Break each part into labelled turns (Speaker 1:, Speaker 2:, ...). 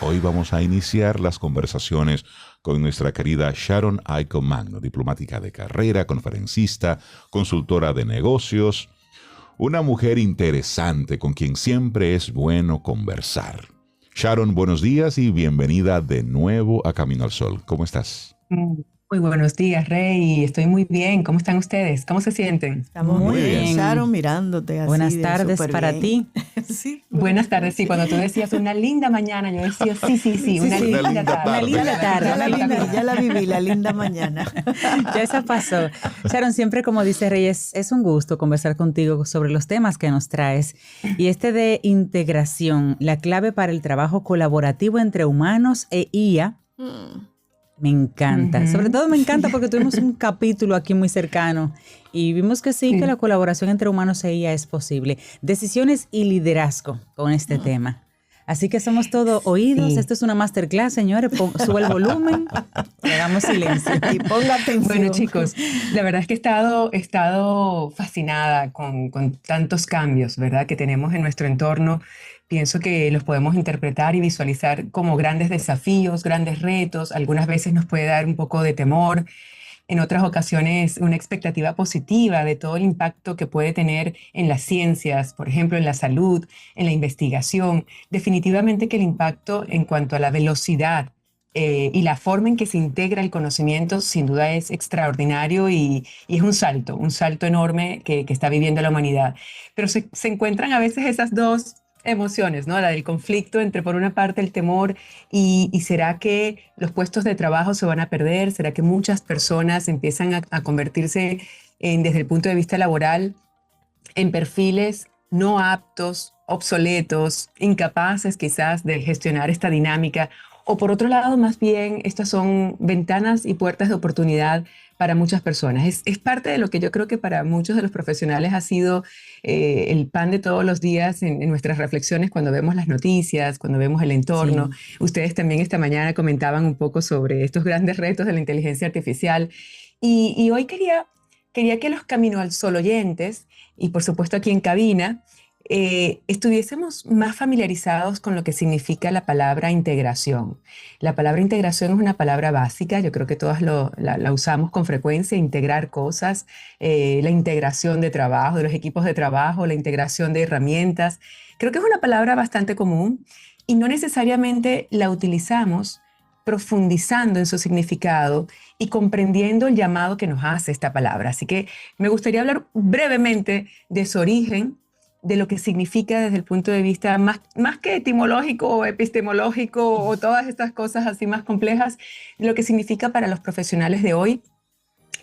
Speaker 1: Hoy vamos a iniciar las conversaciones con nuestra querida Sharon Aiko Magno, diplomática de carrera, conferencista, consultora de negocios, una mujer interesante con quien siempre es bueno conversar. Sharon, buenos días y bienvenida de nuevo a Camino al Sol. ¿Cómo estás?
Speaker 2: Muy buenos días, Rey. Estoy muy bien. ¿Cómo están ustedes? ¿Cómo se sienten?
Speaker 3: Estamos muy bien, Sharon, mirándote así.
Speaker 4: Buenas tardes para ti.
Speaker 2: Sí, buenas tardes. Sí, cuando tú decías una linda mañana, yo decía sí, una linda tarde.
Speaker 4: Una linda tarde.
Speaker 3: Ya la viví, la linda mañana.
Speaker 4: Ya esa pasó. Sharon, siempre como dice Rey, es un gusto conversar contigo sobre los temas que nos traes. Y este de integración, la clave para el trabajo colaborativo entre humanos e IA. Me encanta. Sobre todo me encanta porque tuvimos un capítulo aquí muy cercano y vimos que sí, que la colaboración entre humanos e IA es posible. Decisiones y liderazgo con este tema. Así que somos todos oídos. Esto es una masterclass, señores. Sube el volumen, hagamos silencio
Speaker 3: y ponga atención.
Speaker 2: Bueno, chicos, la verdad es que he estado fascinada con tantos cambios, ¿verdad?, que tenemos en nuestro entorno. Pienso que los podemos interpretar y visualizar como grandes desafíos, grandes retos. Algunas veces nos puede dar un poco de temor. En otras ocasiones, una expectativa positiva de todo el impacto que puede tener en las ciencias, por ejemplo, en la salud, en la investigación. Definitivamente que el impacto en cuanto a la velocidad y la forma en que se integra el conocimiento, sin duda es extraordinario y es un salto enorme que está viviendo la humanidad. Pero se encuentran a veces esas dos emociones, ¿no? La del conflicto entre, por una parte, el temor y ¿será que los puestos de trabajo se van a perder? ¿Será que muchas personas empiezan a convertirse desde el punto de vista laboral en perfiles no aptos, obsoletos, incapaces quizás de gestionar esta dinámica? O por otro lado, más bien, estas son ventanas y puertas de oportunidad para muchas personas. Es parte de lo que yo creo que para muchos de los profesionales ha sido el pan de todos los días en nuestras reflexiones cuando vemos las noticias, cuando vemos el entorno. Sí. Ustedes también esta mañana comentaban un poco sobre estos grandes retos de la inteligencia artificial. Y hoy quería que los Camino al Sol oyentes, y por supuesto aquí en cabina, estuviésemos más familiarizados con lo que significa la palabra integración. La palabra integración es una palabra básica, yo creo que todas la usamos con frecuencia: integrar cosas, la integración de trabajo, de los equipos de trabajo, la integración de herramientas. Creo que es una palabra bastante común y no necesariamente la utilizamos profundizando en su significado y comprendiendo el llamado que nos hace esta palabra. Así que me gustaría hablar brevemente de su origen, de lo que significa desde el punto de vista más que etimológico o epistemológico o todas estas cosas así más complejas, lo que significa para los profesionales de hoy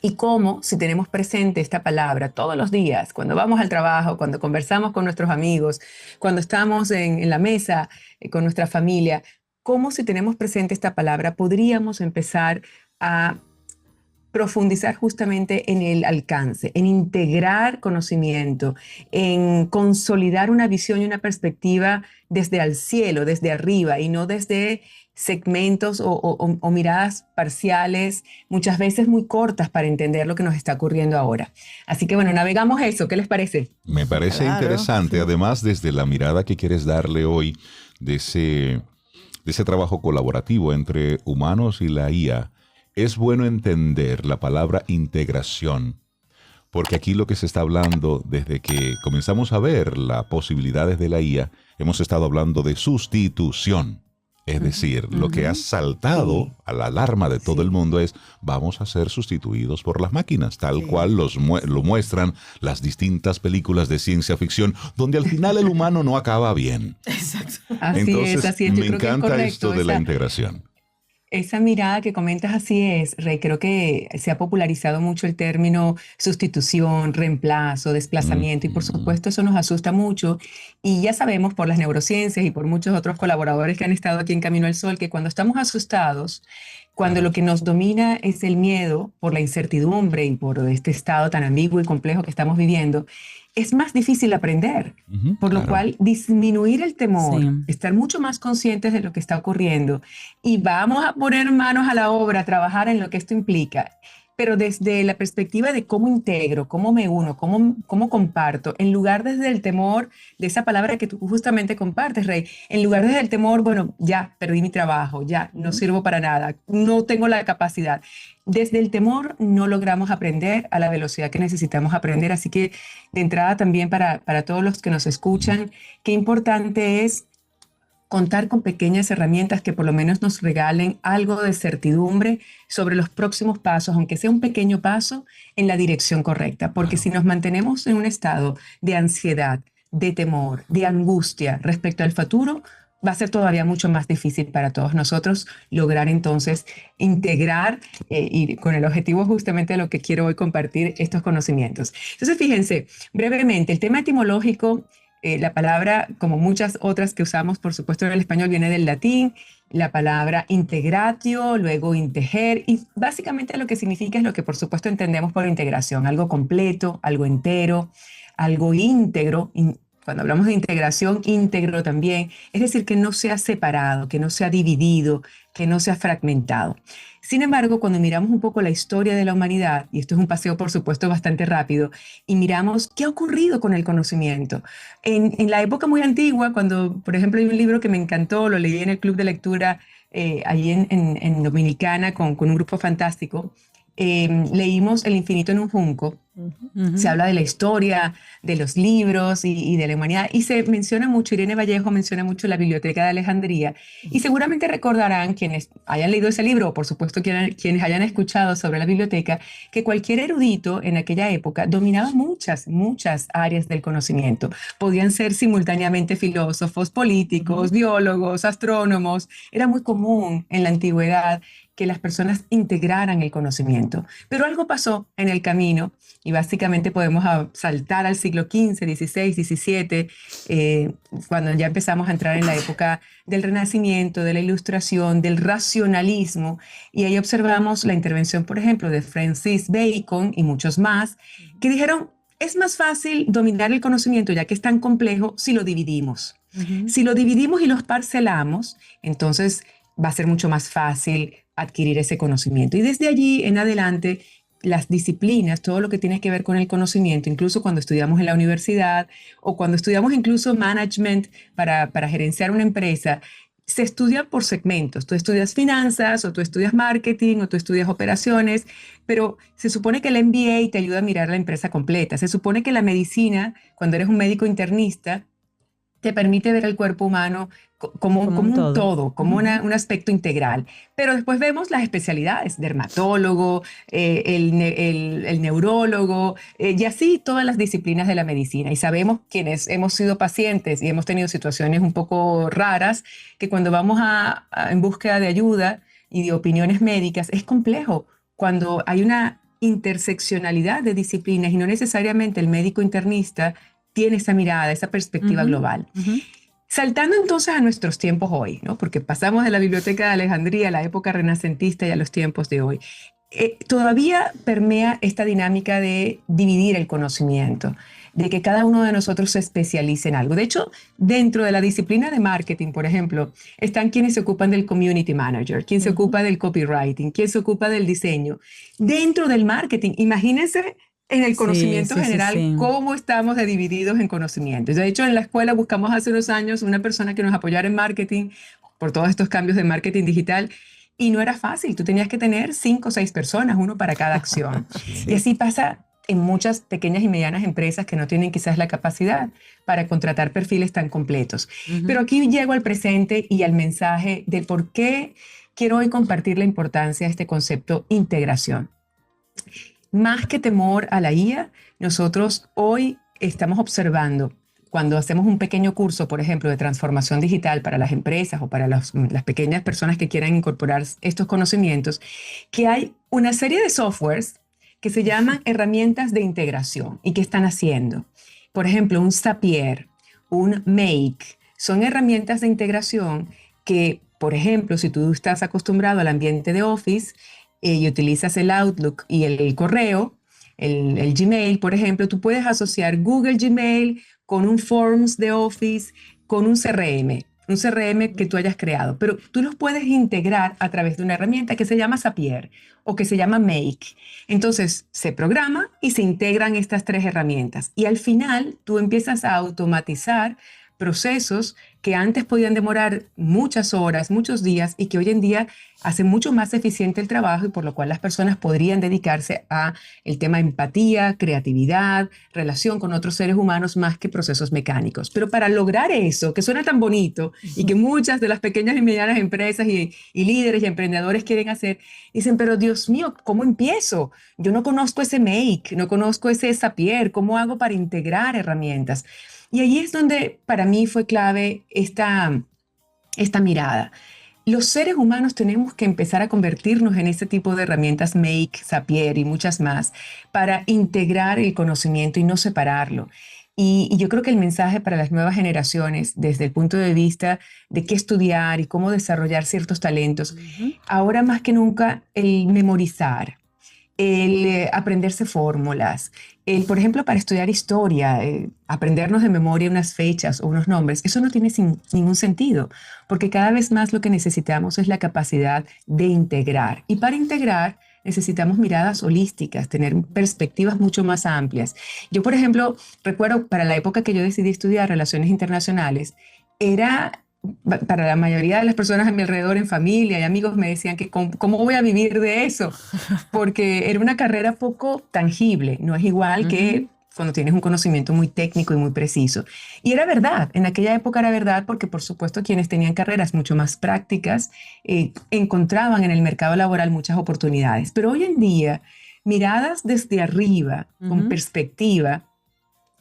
Speaker 2: y cómo, si tenemos presente esta palabra todos los días, cuando vamos al trabajo, cuando conversamos con nuestros amigos, cuando estamos en la mesa con nuestra familia, cómo, si tenemos presente esta palabra, podríamos empezar a profundizar justamente en el alcance, en integrar conocimiento, en consolidar una visión y una perspectiva desde el cielo, desde arriba, y no desde segmentos o miradas parciales, muchas veces muy cortas para entender lo que nos está ocurriendo ahora. Así que bueno, navegamos eso. ¿Qué les parece?
Speaker 1: Me parece interesante, además desde la mirada que quieres darle hoy de ese trabajo colaborativo entre humanos y la IA. Es bueno entender la palabra integración, porque aquí lo que se está hablando desde que comenzamos a ver las posibilidades de la IA, hemos estado hablando de sustitución. Es decir, lo que ha saltado a la alarma de todo el mundo es: vamos a ser sustituidos por las máquinas, tal cual lo muestran las distintas películas de ciencia ficción, donde al final el humano no acaba bien.
Speaker 2: Exacto.
Speaker 1: Entonces,
Speaker 2: así es.
Speaker 1: Me encanta esto de la integración.
Speaker 2: Esa mirada que comentas, así es, Rey. Creo que se ha popularizado mucho el término sustitución, reemplazo, desplazamiento, y por supuesto eso nos asusta mucho. Y ya sabemos por las neurociencias y por muchos otros colaboradores que han estado aquí en Camino al Sol que cuando estamos asustados, cuando lo que nos domina es el miedo por la incertidumbre y por este estado tan ambiguo y complejo que estamos viviendo, es más difícil aprender, por lo cual disminuir el temor, estar mucho más conscientes de lo que está ocurriendo y vamos a poner manos a la obra, a trabajar en lo que esto implica. pero desde la perspectiva de cómo integro, cómo me uno, cómo comparto, en lugar desde el temor de esa palabra que tú justamente compartes, Rey, en lugar desde el temor, bueno, ya perdí mi trabajo, ya no sirvo para nada, no tengo la capacidad. Desde el temor no logramos aprender a la velocidad que necesitamos aprender, así que de entrada también para todos los que nos escuchan, qué importante es contar con pequeñas herramientas que por lo menos nos regalen algo de certidumbre sobre los próximos pasos, aunque sea un pequeño paso en la dirección correcta. Porque si nos mantenemos en un estado de ansiedad, de temor, de angustia respecto al futuro, va a ser todavía mucho más difícil para todos nosotros lograr entonces integrar y con el objetivo justamente de lo que quiero hoy compartir estos conocimientos. Entonces, fíjense, brevemente, el tema etimológico. La palabra, como muchas otras que usamos, por supuesto, en el español, viene del latín, la palabra integratio, luego integer, y básicamente lo que significa es lo que, por supuesto, entendemos por integración, algo completo, algo entero, algo íntegro. Cuando hablamos de integración, íntegro también, es decir, que no sea separado, que no sea dividido, que no sea fragmentado. Sin embargo, cuando miramos un poco la historia de la humanidad, y esto es un paseo por supuesto bastante rápido, y miramos qué ha ocurrido con el conocimiento. En la época muy antigua, cuando por ejemplo hay un libro que me encantó, lo leí en el club de lectura allí en Dominicana con un grupo fantástico, leímos El infinito en un junco. Se habla de la historia, de los libros y de la humanidad, y se menciona mucho, Irene Vallejo menciona mucho la Biblioteca de Alejandría, y seguramente recordarán quienes hayan leído ese libro, o por supuesto quienes hayan escuchado sobre la biblioteca, que cualquier erudito en aquella época dominaba muchas áreas del conocimiento. Podían ser simultáneamente filósofos, políticos, biólogos, astrónomos. Era muy común en la antigüedad que las personas integraran el conocimiento. Pero algo pasó en el camino, y básicamente podemos saltar al siglo XV, XVI, XVII, cuando ya empezamos a entrar en la época del Renacimiento, de la Ilustración, del racionalismo, y ahí observamos la intervención, por ejemplo, de Francis Bacon y muchos más, que dijeron, es más fácil dominar el conocimiento, ya que es tan complejo, si lo dividimos. Si lo dividimos y los parcelamos, entonces va a ser mucho más fácil adquirir ese conocimiento. Y desde allí en adelante, las disciplinas, todo lo que tiene que ver con el conocimiento, incluso cuando estudiamos en la universidad o cuando estudiamos incluso management para gerenciar una empresa, se estudia por segmentos. Tú estudias finanzas, o tú estudias marketing, o tú estudias operaciones, pero se supone que el MBA te ayuda a mirar la empresa completa. Se supone que la medicina, cuando eres un médico internista, te permite ver el cuerpo humano como un todo, como un aspecto integral. Pero después vemos las especialidades, dermatólogo, el neurólogo, y así todas las disciplinas de la medicina. Y sabemos quienes hemos sido pacientes y hemos tenido situaciones un poco raras, que cuando vamos en búsqueda de ayuda y de opiniones médicas, es complejo cuando hay una interseccionalidad de disciplinas y no necesariamente el médico internista tiene esa mirada, esa perspectiva global. Saltando entonces a nuestros tiempos hoy, ¿no? Porque pasamos de la Biblioteca de Alejandría a la época renacentista y a los tiempos de hoy. Todavía permea esta dinámica de dividir el conocimiento, de que cada uno de nosotros se especialice en algo. De hecho, dentro de la disciplina de marketing, por ejemplo, están quienes se ocupan del community manager, quien se ocupa del copywriting, quien se ocupa del diseño. Dentro del marketing, imagínense en el conocimiento general, cómo estamos divididos en conocimientos. De hecho, en la escuela buscamos hace unos años una persona que nos apoyara en marketing por todos estos cambios de marketing digital, y no era fácil. Tú tenías que tener 5 o 6 personas, uno para cada acción. Y así pasa en muchas pequeñas y medianas empresas que no tienen quizás la capacidad para contratar perfiles tan completos. Pero aquí llego al presente y al mensaje de por qué quiero hoy compartir la importancia de este concepto integración. Más que temor a la IA, nosotros hoy estamos observando, cuando hacemos un pequeño curso, por ejemplo, de transformación digital para las empresas o para las pequeñas personas que quieran incorporar estos conocimientos, que hay una serie de softwares que se llaman herramientas de integración. ¿Y qué están haciendo? Por ejemplo, un Zapier, un Make, son herramientas de integración que, por ejemplo, si tú estás acostumbrado al ambiente de Office, y utilizas el Outlook y el correo, el Gmail, por ejemplo, tú puedes asociar Google Gmail con un Forms de Office, con un CRM. un CRM que tú hayas creado, pero tú los puedes integrar a través de una herramienta que se llama Zapier o que se llama Make. Entonces se programa y se integran estas 3 herramientas y al final tú empiezas a automatizar procesos que antes podían demorar muchas horas, muchos días y que hoy en día hacen mucho más eficiente el trabajo y por lo cual las personas podrían dedicarse a el tema empatía, creatividad, relación con otros seres humanos más que procesos mecánicos. Pero para lograr eso, que suena tan bonito y que muchas de las pequeñas y medianas empresas y líderes y emprendedores quieren hacer, dicen, pero Dios mío, ¿cómo empiezo? Yo no conozco ese Make, no conozco ese Zapier, ¿cómo hago para integrar herramientas? Y allí es donde para mí fue clave esta mirada. Los seres humanos tenemos que empezar a convertirnos en este tipo de herramientas Make, Zapier y muchas más para integrar el conocimiento y no separarlo. Y yo creo que el mensaje para las nuevas generaciones, desde el punto de vista de qué estudiar y cómo desarrollar ciertos talentos, ahora más que nunca el memorizar, el aprenderse fórmulas, por ejemplo, para estudiar historia, aprendernos de memoria unas fechas o unos nombres, eso no tiene ningún sentido, porque cada vez más lo que necesitamos es la capacidad de integrar. Y para integrar necesitamos miradas holísticas, tener perspectivas mucho más amplias. Yo, por ejemplo, recuerdo para la época que yo decidí estudiar Relaciones Internacionales, era... Para la mayoría de las personas a mi alrededor, en familia y amigos, me decían que ¿cómo voy a vivir de eso? Porque era una carrera poco tangible, no es igual que cuando tienes un conocimiento muy técnico y muy preciso. Y era verdad, en aquella época era verdad porque por supuesto quienes tenían carreras mucho más prácticas encontraban en el mercado laboral muchas oportunidades. Pero hoy en día, miradas desde arriba, con perspectiva,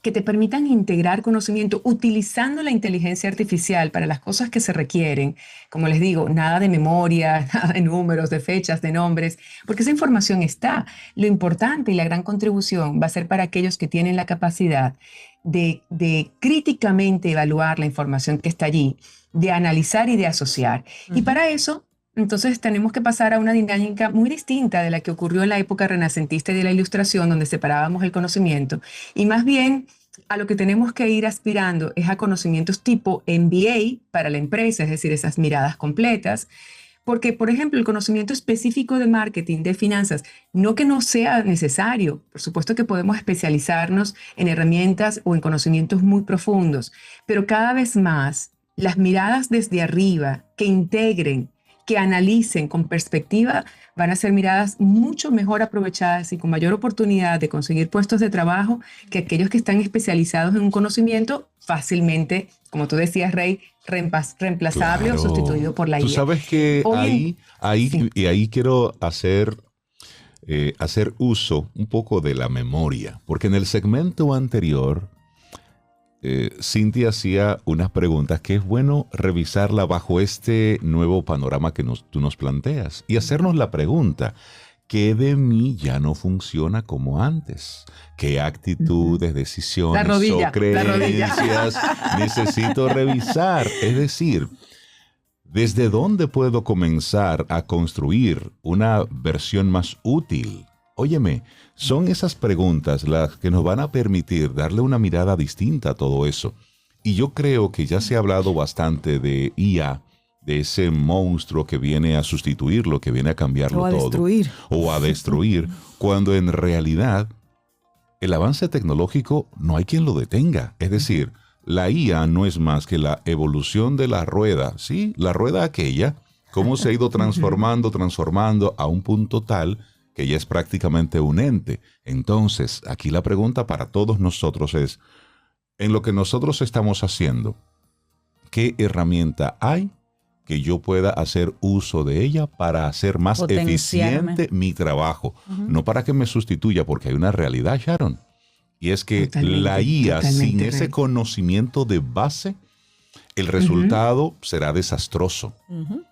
Speaker 2: que te permitan integrar conocimiento utilizando la inteligencia artificial para las cosas que se requieren. Como les digo, nada de memoria, nada de números, de fechas, de nombres, porque esa información está. Lo importante y la gran contribución va a ser para aquellos que tienen la capacidad de críticamente evaluar la información que está allí, de analizar y de asociar. Y para eso, entonces tenemos que pasar a una dinámica muy distinta de la que ocurrió en la época renacentista y de la Ilustración, donde separábamos el conocimiento. Y más bien, a lo que tenemos que ir aspirando es a conocimientos tipo MBA para la empresa, es decir, esas miradas completas. Porque, por ejemplo, el conocimiento específico de marketing, de finanzas, no que no sea necesario. Por supuesto que podemos especializarnos en herramientas o en conocimientos muy profundos, pero cada vez más las miradas desde arriba que integren, que analicen con perspectiva, van a ser miradas mucho mejor aprovechadas y con mayor oportunidad de conseguir puestos de trabajo que aquellos que están especializados en un conocimiento fácilmente, como tú decías, Rey, reemplazable o sustituido por la IA.
Speaker 1: Tú sabes que ahí quiero hacer uso un poco de la memoria, porque en el segmento anterior Cintia hacía unas preguntas que es bueno revisarla bajo este nuevo panorama que tú nos planteas y hacernos la pregunta, ¿qué de mí ya no funciona como antes? ¿Qué actitudes, decisiones o creencias necesito revisar? Es decir, ¿desde dónde puedo comenzar a construir una versión más útil? Óyeme, son esas preguntas las que nos van a permitir darle una mirada distinta a todo eso. Y yo creo que ya se ha hablado bastante de IA, de ese monstruo que viene a sustituirlo, que viene a cambiarlo todo.
Speaker 3: Destruir.
Speaker 1: O a destruir, cuando en realidad el avance tecnológico no hay quien lo detenga. Es decir, la IA no es más que la evolución de la rueda, ¿sí? La rueda aquella, cómo se ha ido transformando a un punto tal que ya es prácticamente un ente. Entonces, aquí la pregunta para todos nosotros es, en lo que nosotros estamos haciendo, ¿qué herramienta hay que yo pueda hacer uso de ella para hacer más eficiente mi trabajo? No para que me sustituya, porque hay una realidad, Sharon, y es que la IA, sin ese conocimiento de base, el resultado será desastroso.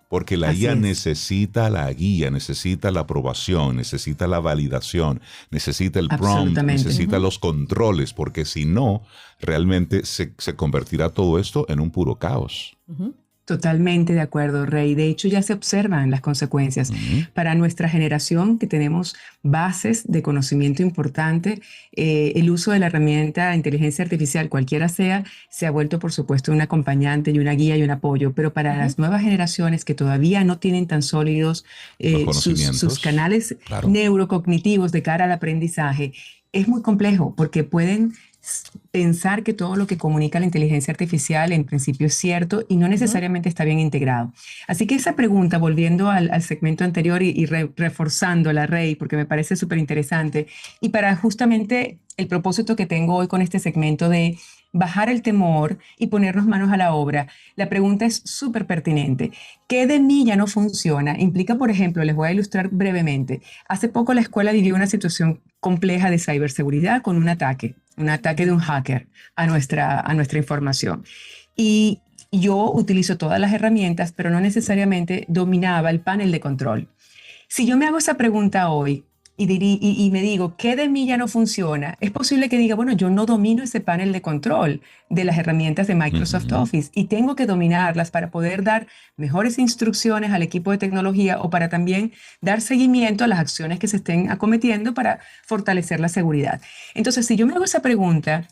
Speaker 1: Porque la IA necesita la guía, necesita la aprobación, necesita la validación, necesita el prompt, necesita los controles, porque si no, realmente se convertirá todo esto en un puro caos.
Speaker 2: Totalmente de acuerdo, Rey. De hecho, ya se observan las consecuencias. Para nuestra generación, que tenemos bases de conocimiento importante, el uso de la herramienta de inteligencia artificial, cualquiera sea, se ha vuelto, por supuesto, un acompañante y una guía y un apoyo. Pero para las nuevas generaciones que todavía no tienen tan sólidos sus canales neurocognitivos de cara al aprendizaje, es muy complejo porque pueden pensar que todo lo que comunica la inteligencia artificial en principio es cierto y no necesariamente está bien integrado. Así que esa pregunta, volviendo al segmento anterior y reforzando la Rey, porque me parece súper interesante, y para justamente el propósito que tengo hoy con este segmento de bajar el temor y ponernos manos a la obra, la pregunta es súper pertinente. ¿Qué de mí ya no funciona? Implica, por ejemplo, les voy a ilustrar brevemente. Hace poco la escuela vivió una situación compleja de ciberseguridad con un ataque de un hacker a nuestra información. Y yo utilizo todas las herramientas, pero no necesariamente dominaba el panel de control. Si yo me hago esa pregunta hoy, y me digo, ¿qué de mí ya no funciona? Es posible que diga, bueno, yo no domino ese panel de control de las herramientas de Microsoft Office y tengo que dominarlas para poder dar mejores instrucciones al equipo de tecnología o para también dar seguimiento a las acciones que se estén acometiendo para fortalecer la seguridad. Entonces, si yo me hago esa pregunta,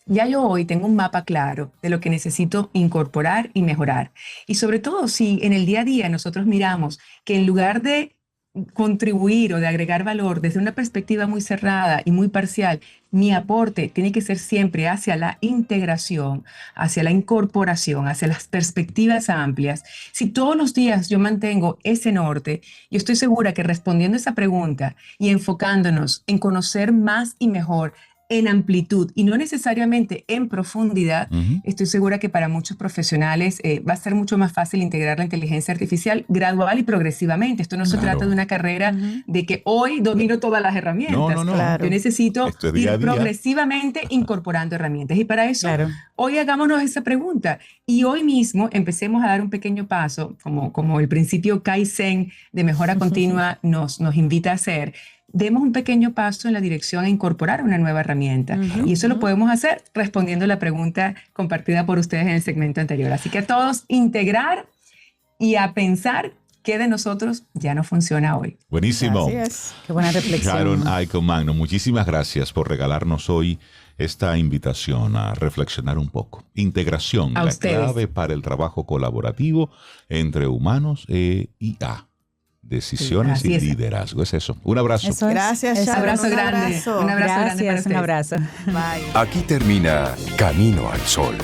Speaker 2: ya yo hoy tengo un mapa claro de lo que necesito incorporar y mejorar. Y sobre todo, si en el día a día nosotros miramos que en lugar de contribuir o de agregar valor desde una perspectiva muy cerrada y muy parcial, mi aporte tiene que ser siempre hacia la integración, hacia la incorporación, hacia las perspectivas amplias. Si todos los días yo mantengo ese norte, yo estoy segura que respondiendo a esa pregunta y enfocándonos en conocer más y mejor en amplitud y no necesariamente en profundidad, estoy segura que para muchos profesionales va a ser mucho más fácil integrar la inteligencia artificial gradual y progresivamente. Esto no se trata de una carrera de que hoy domino todas las herramientas.
Speaker 1: No.
Speaker 2: Yo necesito
Speaker 1: día a
Speaker 2: ir
Speaker 1: día
Speaker 2: progresivamente incorporando herramientas. Y para eso, hoy hagámonos esa pregunta. Y hoy mismo empecemos a dar un pequeño paso, como el principio Kaizen de mejora continua nos invita a hacer. Demos un pequeño paso en la dirección a incorporar una nueva herramienta. Y eso lo podemos hacer respondiendo a la pregunta compartida por ustedes en el segmento anterior. Así que a todos, integrar y a pensar qué de nosotros ya no funciona hoy.
Speaker 1: Buenísimo.
Speaker 3: Así es.
Speaker 4: Qué buena reflexión.
Speaker 1: Sharon Aycock Magno, muchísimas gracias por regalarnos hoy esta invitación a reflexionar un poco. Integración, la clave para el trabajo colaborativo entre humanos e IA. Decisiones y liderazgo. Es eso. Un abrazo.
Speaker 4: Eso es.
Speaker 3: Gracias, Sharon.
Speaker 2: Abrazo grande. Un abrazo grande para
Speaker 4: Gracias, un
Speaker 2: ustedes.
Speaker 4: abrazo.
Speaker 3: Bye.
Speaker 5: Aquí termina Camino al Sol.